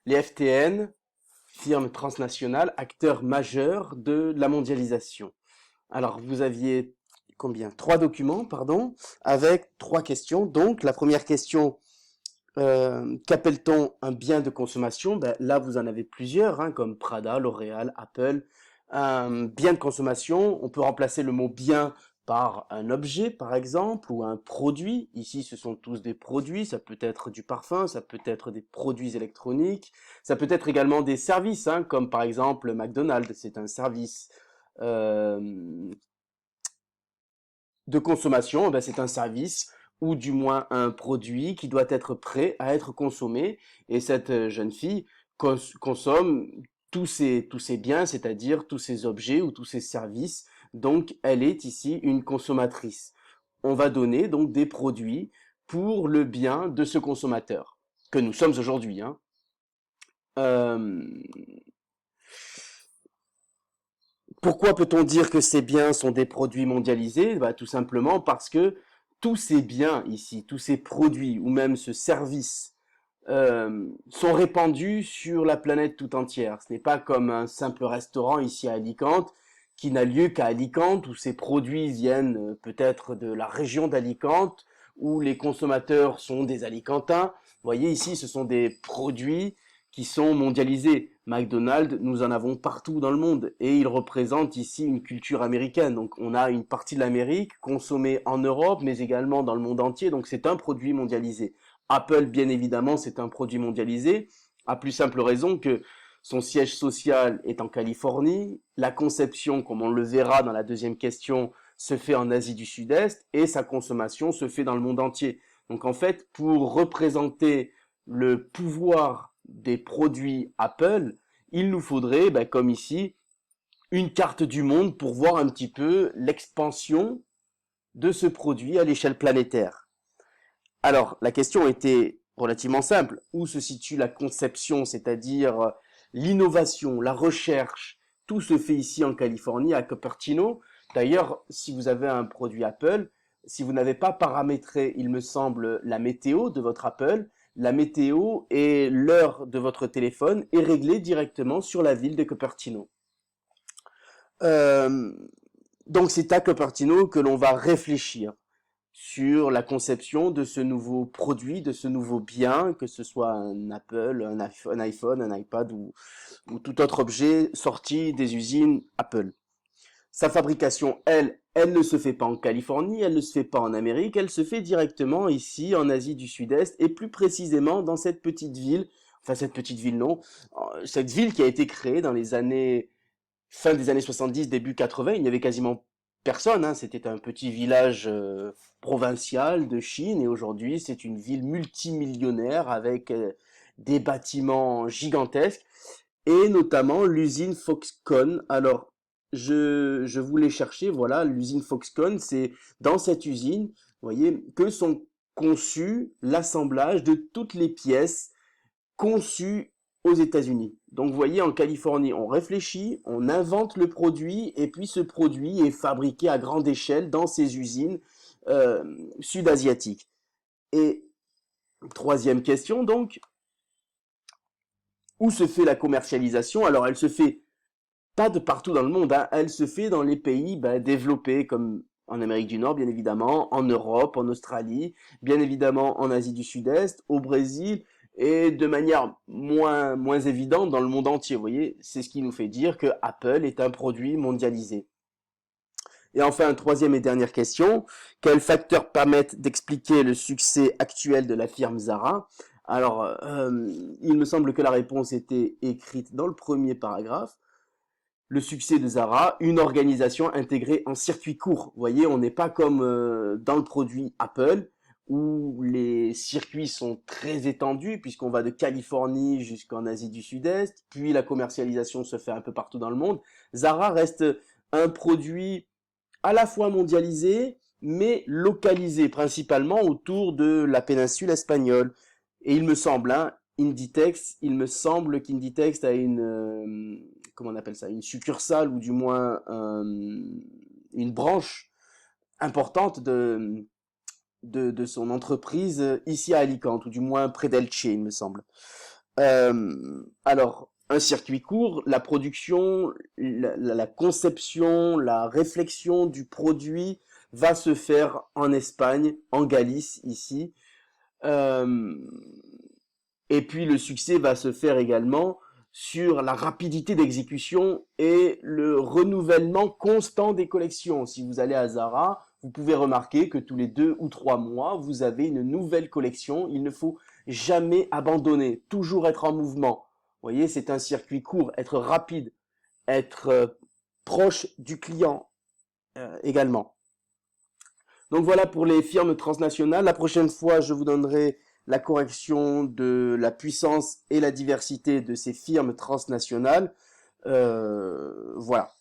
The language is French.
Les FTN, firmes transnationales, acteurs majeurs de la mondialisation. Alors, vous aviez combien? Trois documents, pardon, avec trois questions. Donc, la première question, qu'appelle-t-on un bien de consommation? Ben, là, vous en avez plusieurs, hein, comme Prada, L'Oréal, Apple. Un bien de consommation, on peut remplacer le mot bien par un objet, par exemple, ou un produit. Ici, ce sont tous des produits. Ça peut être du parfum, ça peut être des produits électroniques, ça peut être également des services, hein, comme par exemple McDonald's, c'est un service. Euh, de consommation, ben c'est un service ou du moins un produit qui doit être prêt à être consommé. Et cette jeune fille consomme tous ces biens, c'est-à-dire tous ces objets ou tous ces services. Donc, elle est ici une consommatrice. On va donner donc des produits pour le bien de ce consommateur que nous sommes aujourd'hui, hein. Euh, Pourquoi peut-on dire que ces biens sont des produits mondialisés? Bah, tout simplement parce que tous ces biens ici, tous ces produits ou même ce service sont répandus sur la planète tout entière. Ce n'est pas comme un simple restaurant ici à Alicante qui n'a lieu qu'à Alicante, où ces produits viennent peut-être de la région d'Alicante, où les consommateurs sont des Alicantins. Vous voyez ici, ce sont des produits qui sont mondialisés. McDonald's, nous en avons partout dans le monde et il représente ici une culture américaine. Donc on a une partie de l'Amérique consommée en Europe, mais également dans le monde entier. Donc c'est un produit mondialisé. Apple, bien évidemment, c'est un produit mondialisé, à plus simple raison que son siège social est en Californie, la conception, comme on le verra dans la deuxième question, se fait en Asie du Sud-Est et sa consommation se fait dans le monde entier. Donc en fait, pour représenter le pouvoir des produits Apple, il nous faudrait, ben, comme ici, une carte du monde pour voir un petit peu l'expansion de ce produit à l'échelle planétaire. Alors, la question était relativement simple. Où se situe la conception, c'est-à-dire l'innovation, la recherche? Tout se fait ici en Californie, à Cupertino. D'ailleurs, si vous avez un produit Apple, si vous n'avez pas paramétré, il me semble, la météo de votre Apple, la météo et l'heure de votre téléphone est réglée directement sur la ville de Cupertino. Euh, donc c'est à Cupertino que l'on va réfléchir sur la conception de ce nouveau produit, de ce nouveau bien, que ce soit un Apple, un iPhone, un iPad ou tout autre objet sorti des usines Apple. Sa fabrication, elle ne se fait pas en Californie, elle ne se fait pas en Amérique, elle se fait directement ici en Asie du Sud-Est et plus précisément dans cette petite ville, enfin cette petite ville non, cette ville qui a été créée dans les années fin des années 70, début 80, il n'y avait quasiment personne, hein. C'était un petit village provincial de Chine et aujourd'hui c'est une ville multimillionnaire avec des bâtiments gigantesques et notamment l'usine Foxconn. Alors je voulais chercher, voilà, l'usine Foxconn, c'est dans cette usine, vous voyez, que sont conçus l'assemblage de toutes les pièces conçu aux États-Unis. Donc vous voyez, en Californie, on réfléchit, on invente le produit, et puis ce produit est fabriqué à grande échelle dans ces usines euh, sud-asiatiques. Et troisième question, donc, où se fait la commercialisation? Alors elle se fait pas de partout dans le monde, hein, elle se fait dans les pays développés, comme en Amérique du Nord, bien évidemment, en Europe, en Australie, bien évidemment en Asie du Sud-Est, au Brésil, et de manière moins évidente dans le monde entier. Vous voyez, c'est ce qui nous fait dire que Apple est un produit mondialisé. Et enfin, troisième et dernière question, quels facteurs permettent d'expliquer le succès actuel de la firme Zara? Alors, il me semble que la réponse était écrite dans le premier paragraphe. Le succès de Zara, une organisation intégrée en circuit court. Vous voyez, on n'est pas comme dans le produit Apple, où les circuits sont très étendus, puisqu'on va de Californie jusqu'en Asie du Sud-Est, puis la commercialisation se fait un peu partout dans le monde. Zara reste un produit à la fois mondialisé, mais localisé principalement autour de la péninsule espagnole. Et il me semble, hein, Inditex, il me semble qu'Inditex a une, comment on appelle ça, une succursale ou du moins une branche importante de son entreprise ici à Alicante, ou du moins près d'Elche, il me semble. Alors, un circuit court, la production, la conception, la réflexion du produit va se faire en Espagne, en Galice, ici. Euh, et puis le succès va se faire également sur la rapidité d'exécution et le renouvellement constant des collections. Si vous allez à Zara, vous pouvez remarquer que tous les 2 ou 3 mois, vous avez une nouvelle collection. Il ne faut jamais abandonner, toujours être en mouvement. Vous voyez, c'est un circuit court, être rapide, être proche du client également. Donc voilà pour les firmes transnationales. La prochaine fois, je vous donnerai la correction de la puissance et la diversité de ces firmes transnationales. Voilà.